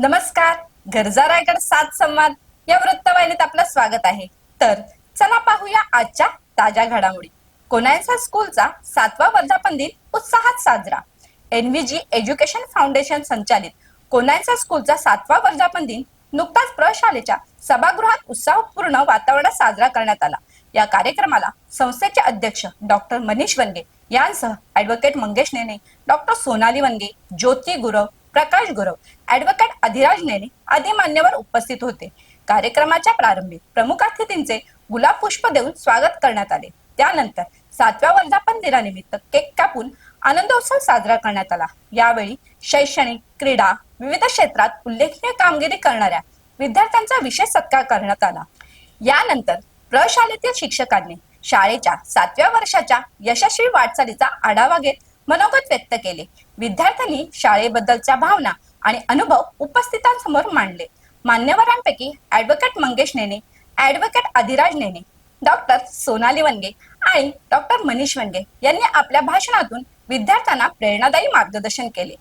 नमस्कार. गरजा रायगड सात संवाद या वृत्तवाहिनीत आपलं स्वागत आहे. तर चला पाहूया आजच्या ताज्या घडामोडी. कोनायसा स्कूलचा 7वा वर्धापन दिन उत्साहात साजरा. एनव्हीजी एज्युकेशन फाउंडेशन संचालित कोनायसा स्कूलचा 7वा वर्धापन दिन नुकताच प्रशालेच्या सभागृहात उत्साहपूर्ण वातावरणात साजरा करण्यात आला. या कार्यक्रमाला संस्थेचे अध्यक्ष डॉक्टर मनीष वनगे यांसह ॲडव्होकेट मंगेश नेने, डॉक्टर सोनाली वनगे, ज्योती गुरव, प्रकाश गुरव, ॲडव्होकेट अधिराज नेने आदी मान्यवर उपस्थित होते. कार्यक्रमाच्या प्रारंभी प्रमुख अतिथींचे गुलाब पुष्प देऊन स्वागत करण्यात आले. त्यानंतर 7व्या वर्धापन दिनानिमित्त केक कापून आनंदोत्सव साजरा करण्यात आला. यावेळी शैक्षणिक, क्रीडा, विविध क्षेत्रात उल्लेखनीय कामगिरी करणाऱ्या विद्यार्थ्यांचा विशेष सत्कार करण्यात आला. यानंतर प्रशालेतील शिक्षकांनी शाळेच्या 7व्या वर्षाच्या यशस्वी वाटचालीचा आढावा घेत मनोगत व्यक्त केले. विद्यार्थ्यांनी शाळेबद्दलच्या भावना आणि अनुभव उपस्थितांसमोर मांडले. मान्यवरांपैकी ॲडव्होकेट मंगेश नेने, ॲडव्होकेट अधिराज नेने, डॉक्टर सोनाली वनगे आणि डॉक्टर मनीष वनगे यांनी आपल्या भाषणातून विद्यार्थ्यांना प्रेरणादायी मार्गदर्शन केले.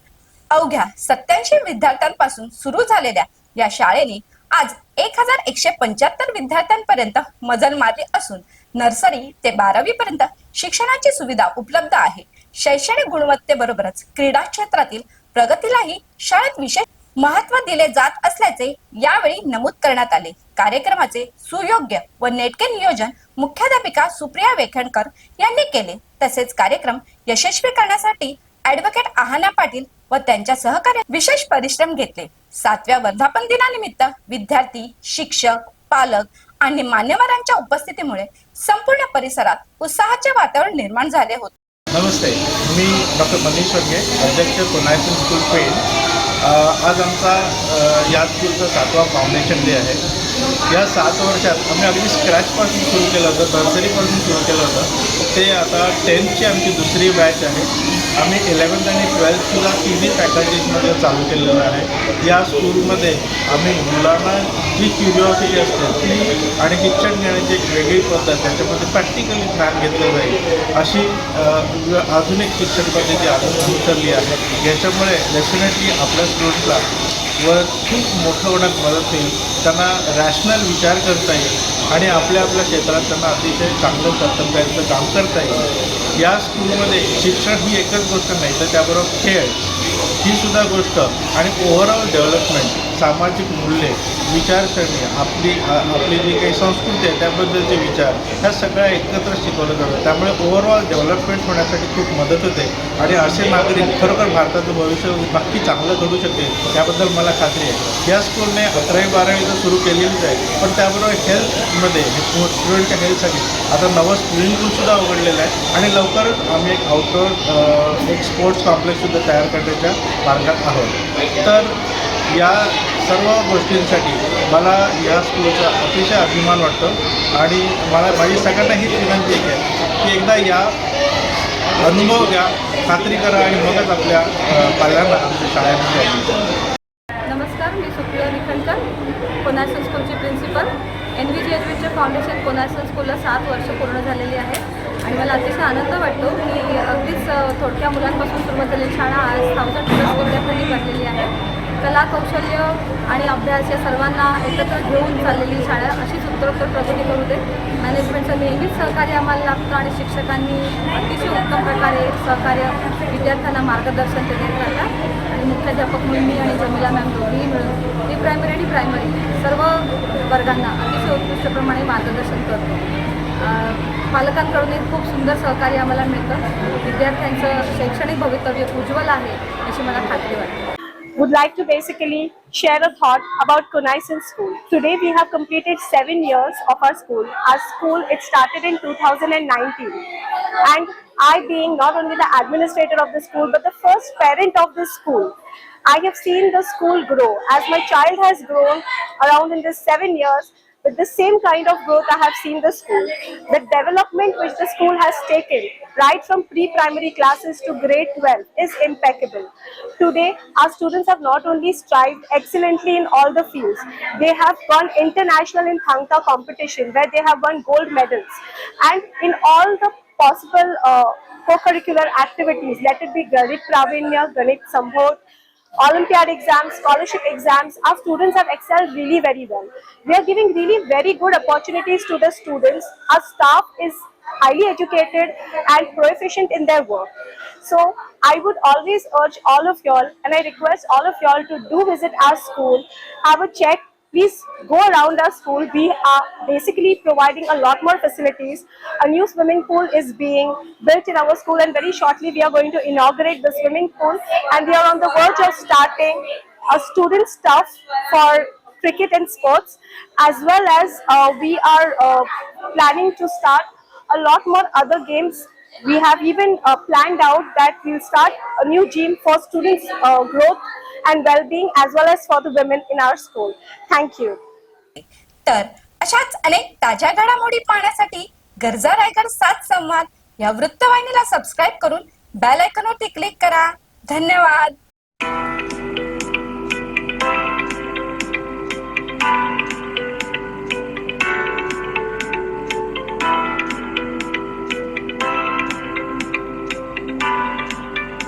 अवघ्या 87 विद्यार्थ्यांपासून सुरू झालेल्या या शाळेने आज 1175 विद्यार्थ्यांपर्यंत मजल मारली असून नर्सरी ते 12वी पर्यंत शिक्षणाची सुविधा उपलब्ध आहे. शैक्षणिक गुणवत्तेबरोबरच क्रीडा क्षेत्रातील प्रगतीलाही शाळेत विशेष महत्त्व दिले जात असल्याचे यावेळी नमूद करण्यात आले. कार्यक्रमाचे सुयोग्य व नेटके नियोजन मुख्याध्यापिका सुप्रिया वेखणकर यांनी केले. तसेच कार्यक्रम यशस्वी करण्यासाठी ॲडव्होकेट आहाना पाटील व त्यांच्या सहकार्याने विशेष परिश्रम घेतले. 7व्या वर्धापन दिनानिमित्त विद्यार्थी, शिक्षक, पालक आणि मान्यवरांच्या उपस्थितीमुळे संपूर्ण परिसरात उत्साहाचे वातावरण निर्माण झाले होते. नमस्ते, मी डॉक्टर मनीष वनगे, अध्यक्ष कोनायसा स्कूल पेण. आज आमचा या स्कूलचा 7वा फाउंडेशन डे आहे. या 7 वर्षात आम्ही अगदी स्क्रॅचपासून सुरू केलं होतं, नर्सरीपासून सुरू केलं होतं. ते आता 10th आमची दुसरी बॅच आहे. आम्ही 11th आणि 12thला TV फॅकल्टीजमध्ये चालू केलेलं आहे. या स्कूलमध्ये आम्ही मुलांना जी क्युरिओसिटी असते ती आणि शिक्षण घेण्याची एक वेगळी पद्धत, त्याच्यामध्ये प्रॅक्टिकली ज्ञान घेतलं जाईल अशी आधुनिक शिक्षण पद्धती अनुसरली आहे. याच्यामुळे डेफिनेटली आपल्या स्टुडंट्सला व खूप मोठं होण्यात मदत होईल. त्यांना रॅशनल विचार करता येईल आणि आपल्या क्षेत्रात त्यांना अतिशय चांगलं कर्तव्याचं काम करता येईल. या स्कूलमध्ये शिक्षण ही एकच गोष्ट नाही, तर त्याबरोबर खेळ ही सुद्धा गोष्ट आणि ओव्हरऑल डेव्हलपमेंट, सामाजिक मूल्ये, विचारसरणी, आपली जी काही संस्कृती आहे त्याबद्दलचे विचार, ह्या सगळ्या एकत्र शिकवलं जातं. त्यामुळे ओव्हरऑल डेव्हलपमेंट होण्यासाठी खूप मदत होते आणि असे नागरिक खरोखर भारताचं भविष्य नक्की चांगलं घडू शकेल याबद्दल मला खात्री आहे. या स्कूलने 11वी 12वी तर सुरू केलेलीच आहे, पण त्याबरोबर हेल्थमध्ये स्टुडंटच्या हेल्थसाठी आता नवं स्विमिंग पूलसुद्धा उघडलेलं आहे आणि लवकरच आम्ही एक आउटडोअर एक स्पोर्ट्स कॉम्प्लेक्ससुद्धा तयार करण्याच्या मार्गात आहोत. तर या सर्व गोष्टींसाठी मला या स्कूलचा अतिशय अभिमान वाटतो आणि माझी सगळ्यांना हीच विनंती आहे की एकदा या अनुभव घ्या, खात्री करा आणि मगच आपल्या पाल्यांना आमच्या शाळेमध्ये ॲडमिशन. नमस्कार, मी सुप्रिया वेखणकर, कोनायसा स्कूलची प्रिन्सिपल. एनव्हीजी एज्युकेशन फाउंडेशन कोनायसा स्कूलला 7 वर्ष पूर्ण झालेली आहे आणि मला अतिशय आनंद वाटतो की अगदीच थोडक्या मुलांपासून सुरुवात झालेली शाळा आज 1000+ विद्यार्थ्यांनी भरलेली आहे. कला, कौशल्य आणि अभ्यास या सर्वांना एकत्र घेऊन चाललेली शाळा अशीच उत्तरोत्तर प्रगती करू दे. मॅनेजमेंटचं नेहमीच सहकार्य आम्हाला लागतं आणि शिक्षकांनी अतिशय उत्तम प्रकारे सहकार्य विद्यार्थ्यांना मार्गदर्शन ते देत राहतात आणि मुख्याध्यापक मी आणि जमिला मॅम दोघेही मिळून प्री प्रायमरी आणि प्रायमरी सर्व वर्गांना अतिशय उत्कृष्टप्रमाणे मार्गदर्शन करतो. पालकांकडून एक खूप सुंदर सहकार्य आम्हाला मिळतं. विद्यार्थ्यांचं शैक्षणिक भवितव्य उज्ज्वल आहे अशी मला खात्री वाटते. Would like to basically share a thought about Konaisa School. Today we have completed 7 years of our school. Our school, it started in 2019, and I, being not only the administrator of the school but the first parent of this school, I have seen the school grow as my child has grown around in this 7 years. With the same kind of growth I have seen the school. The development which the school has taken right from pre-primary classes to grade 12 is impeccable. Today our students have not only strived excellently in all the fields, they have won international in Thangta competition where they have won gold medals, and in all the possible co-curricular activities, let it be Ganit Pravinya, Ganit Sambodh, Olympiad exams, scholarship exams, our students have excelled really very well. We are giving really very good opportunities to the students. Our staff is highly educated and proficient in their work. So I would always urge all of y'all, and I request all of y'all to do visit our school, have a check. Please go around our school. We are basically providing a lot more facilities. A new swimming pool is being built in our school, and very shortly we are going to inaugurate the swimming pool. And we are on the verge of starting a student stuff for cricket and sports, as well as we are planning to start a lot more other games. We have even planned out that we'll start a new gym for students' growth and well-being, as well as for the women in our school. Thank you. तर अशाच अनेक ताज्या घडामोडी पाहण्यासाठी गरजा रायगड 7 संवाद या वृत्तवाहिनीला सबस्क्राईब करून बेल आयकॉनवरती क्लिक करा. धन्यवाद.